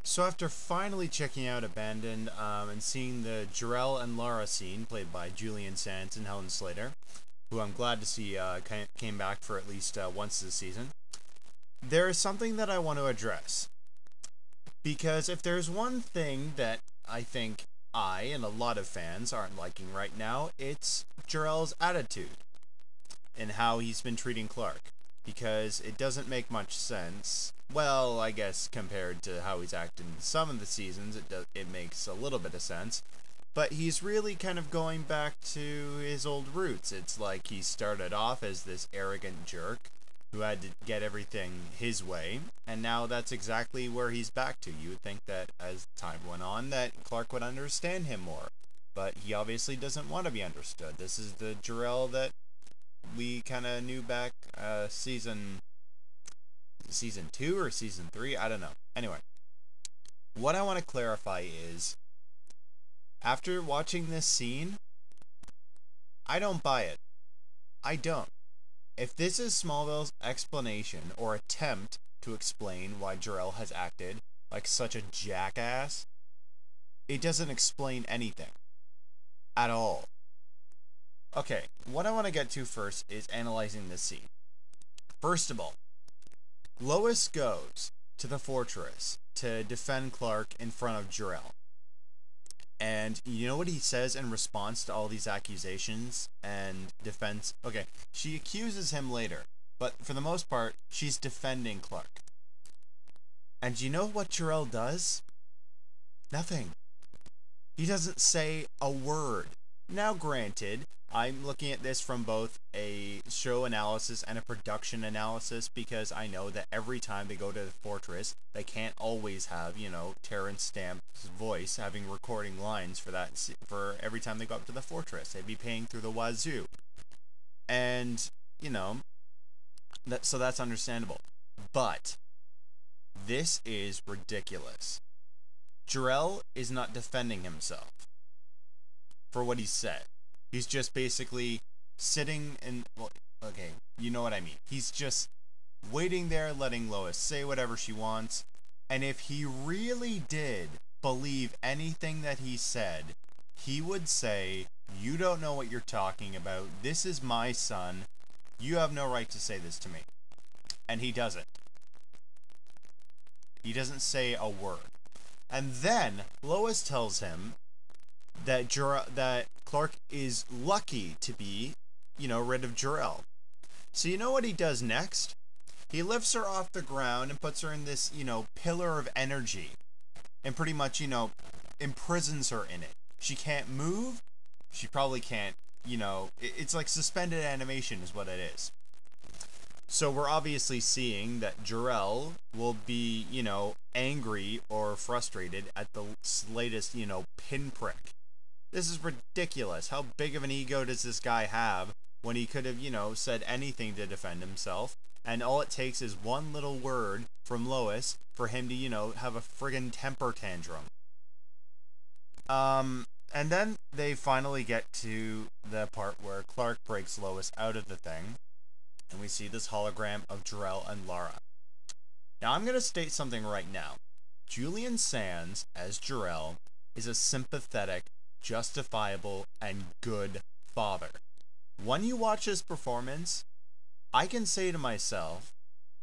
So after finally checking out Abandoned and seeing the Jor-El and Lara scene played by Julian Sands and Helen Slater, who I'm glad to see came back for at least once this season, there is something that I want to address. Because if there's one thing that I think I and a lot of fans aren't liking right now, it's Jor-El's attitude and how he's been treating Clark. Because it doesn't make much sense. Well, I guess compared to how he's acted in some of the seasons, it makes a little bit of sense. But he's really kind of going back to his old roots. It's like he started off as this arrogant jerk who had to get everything his way, and now that's exactly where he's back to. You would think that as time went on that Clark would understand him more, but he obviously doesn't want to be understood. This is the Jor-El that we kind of knew back season 2 or season 3, I don't know. Anyway, what I want to clarify is, after watching this scene, I don't buy it. I don't. If this is Smallville's explanation or attempt to explain why Jor-El has acted like such a jackass, it doesn't explain anything at all. Okay, what I want to get to first is analyzing this scene. First of all, Lois goes to the fortress to defend Clark in front of Jor-El. And you know what he says in response to all these accusations and defense? Okay, she accuses him later, but for the most part, she's defending Clark. And you know what Jor-El does? Nothing. He doesn't say a word. Now, granted, I'm looking at this from both a show analysis and a production analysis, because I know that every time they go to the fortress, they can't always have, Terrence Stamp's voice having recording lines for every time they go up to the fortress. They'd be paying through the wazoo. And, so that's understandable. But this is ridiculous. Jor-El is not defending himself for what he said. He's just basically sitting and, well, okay, you know what I mean. He's just waiting there, letting Lois say whatever she wants. And if he really did believe anything that he said, he would say, "You don't know what you're talking about. This is my son. You have no right to say this to me." And he doesn't. He doesn't say a word. And then Lois tells him that Clark is lucky to be, rid of Jor-El. So you know what he does next? He lifts her off the ground and puts her in this, pillar of energy. And pretty much, imprisons her in it. She can't move. She probably can't, it's like suspended animation is what it is. So we're obviously seeing that Jor-El will be, angry or frustrated at the latest, pinprick. This is ridiculous. How big of an ego does this guy have when he could have, said anything to defend himself? And all it takes is one little word from Lois for him to, have a friggin' temper tantrum. And then they finally get to the part where Clark breaks Lois out of the thing. And we see this hologram of Jor-El and Lara. Now, I'm going to state something right now. Julian Sands, as Jor-El, is a sympathetic, justifiable, and good father. When you watch his performance, I can say to myself,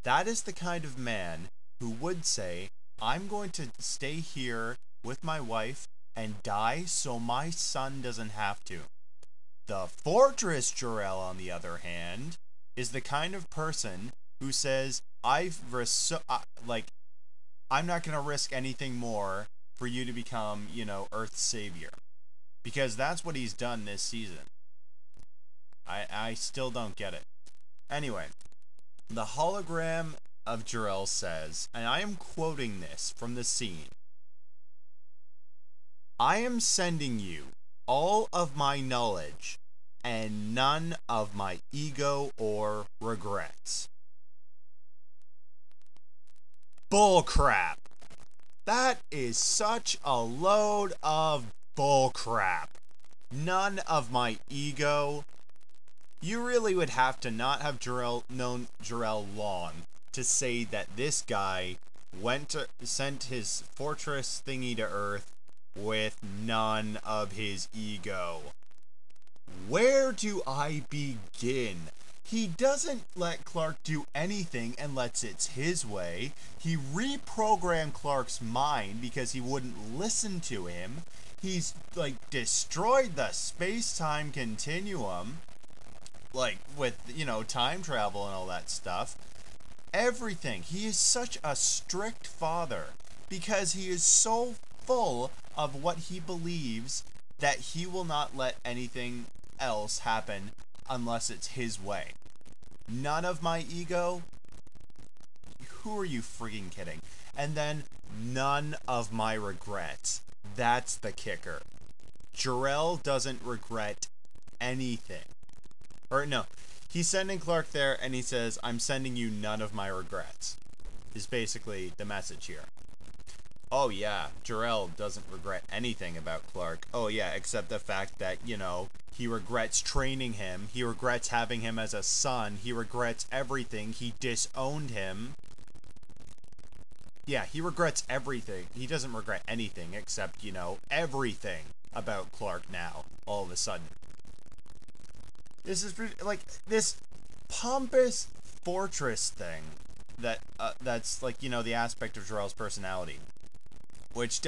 that is the kind of man who would say, "I'm going to stay here with my wife and die so my son doesn't have to." The Fortress Jor-El, on the other hand, is the kind of person who says, I'm not going to risk anything more for you to become, Earth's savior. Because that's what he's done this season. I still don't get it. Anyway, the hologram of Jor-El says, and I am quoting this from the scene, "I am sending you all of my knowledge and none of my ego or regrets." Bullcrap. That is such a load of bullcrap. None of my ego. You really would have to not have known Jor-El long to say that this guy sent his fortress thingy to Earth with none of his ego. Where do I begin? He doesn't let Clark do anything unless it's his way. He reprogrammed Clark's mind because he wouldn't listen to him. He's like destroyed the space-time continuum, like with, time travel and all that stuff. Everything. He is such a strict father because he is so full of what he believes that he will not let anything else happen unless it's his way. None of my ego? Who are you freaking kidding? And then none of my regrets. That's the kicker. Jor-El doesn't regret anything. Or no, he's sending Clark there and he says, I'm sending you none of my regrets. Is basically the message here. Oh yeah, Jor-El doesn't regret anything about Clark. Oh yeah, except the fact that, he regrets training him. He regrets having him as a son. He regrets everything. He disowned him. Yeah, he regrets everything. He doesn't regret anything except, everything about Clark now, all of a sudden. This is like this pompous fortress thing that's like, the aspect of Jor-El's personality, which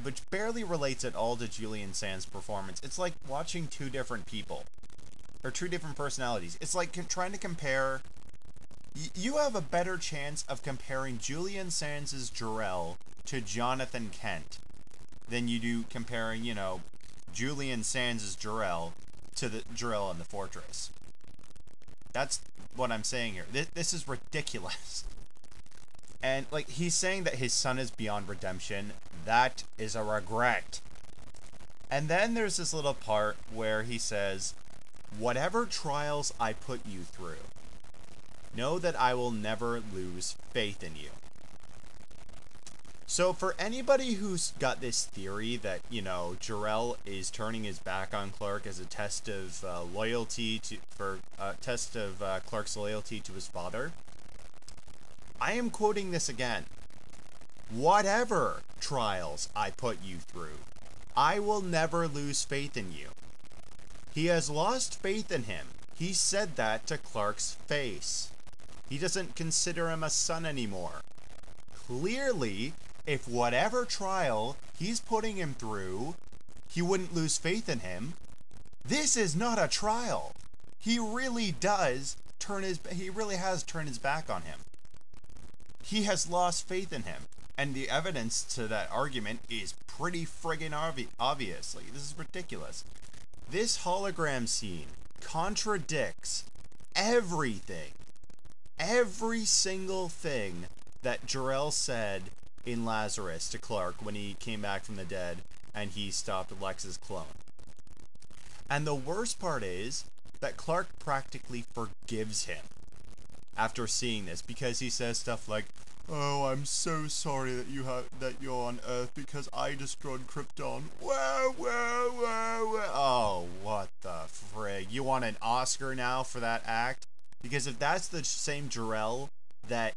which barely relates at all to Julian Sand's performance. It's like watching two different people or two different personalities. It's like trying to compare. You have a better chance of comparing Julian Sands' Jor-El to Jonathan Kent than you do comparing, Julian Sands' Jor-El to the Jor-El in the Fortress. That's what I'm saying here. This is ridiculous. And, like, he's saying that his son is beyond redemption. That is a regret. And then there's this little part where he says, whatever trials I put you through, know that I will never lose faith in you. So for anybody who's got this theory that, Jor-El is turning his back on Clark as a test of Clark's loyalty to his father, I am quoting this again. Whatever trials I put you through, I will never lose faith in you. He has lost faith in him. He said that to Clark's face. He doesn't consider him a son anymore. Clearly, if whatever trial he's putting him through, he wouldn't lose faith in him, this is not a trial. He really has turned his back on him. He has lost faith in him. And the evidence to that argument is pretty friggin' obvious. Like, this is ridiculous. This hologram scene contradicts everything. Every single thing that Jor-El said in Lazarus to Clark when he came back from the dead and he stopped Lex's clone. And the worst part is that Clark practically forgives him after seeing this, because he says stuff like, "Oh, I'm so sorry that you're on Earth because I destroyed Krypton." Whoa. Oh, what the frig? You want an Oscar now for that act? Because if that's the same Jor-El that,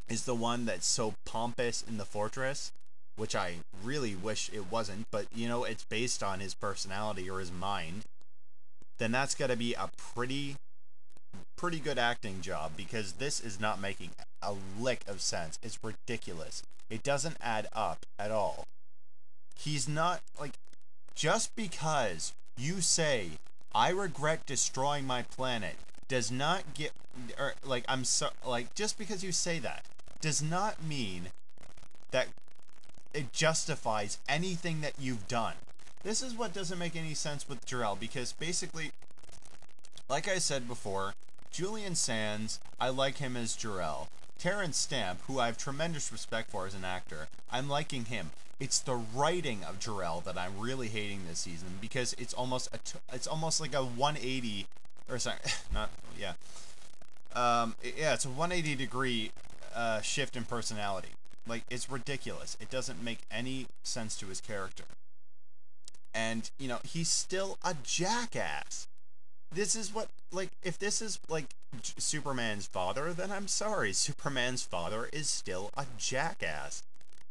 is the one that's so pompous in the Fortress, which I really wish it wasn't, but, it's based on his personality or his mind, then that's got to be a pretty good acting job, because this is not making a lick of sense. It's ridiculous. It doesn't add up at all. He's not, like, just because you say, I regret destroying my planet, does not get, or, like, just because you say that, does not mean that it justifies anything that you've done. This is what doesn't make any sense with Jor-El, because basically, like I said before, Julian Sands, I like him as Jor-El. Terrence Stamp, who I have tremendous respect for as an actor, I'm liking him. It's the writing of Jor-El that I'm really hating this season, because it's almost like a 180, or sorry, it's a 180 degree shift in personality. Like, it's ridiculous. It doesn't make any sense to his character. And, he's still a jackass. This is what like, if this is, like, Superman's father, then I'm sorry. Superman's father is still a jackass.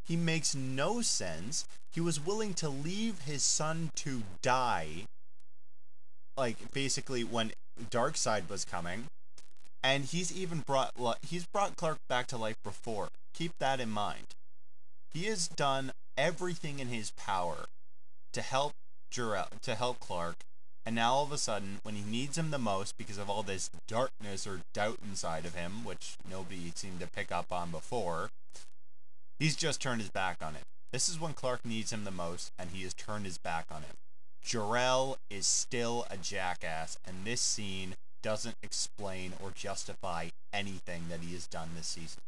He makes no sense. He was willing to leave his son to die, like, basically, when Darkseid was coming. And he's even brought Clark back to life before. Keep that in mind. He has done everything in his power to help to help Clark, and now all of a sudden, when he needs him the most because of all this darkness or doubt inside of him, which nobody seemed to pick up on before, he's just turned his back on it. This is when Clark needs him the most, and he has turned his back on him. Jor-El is still a jackass, and this scene doesn't explain or justify anything that he has done this season.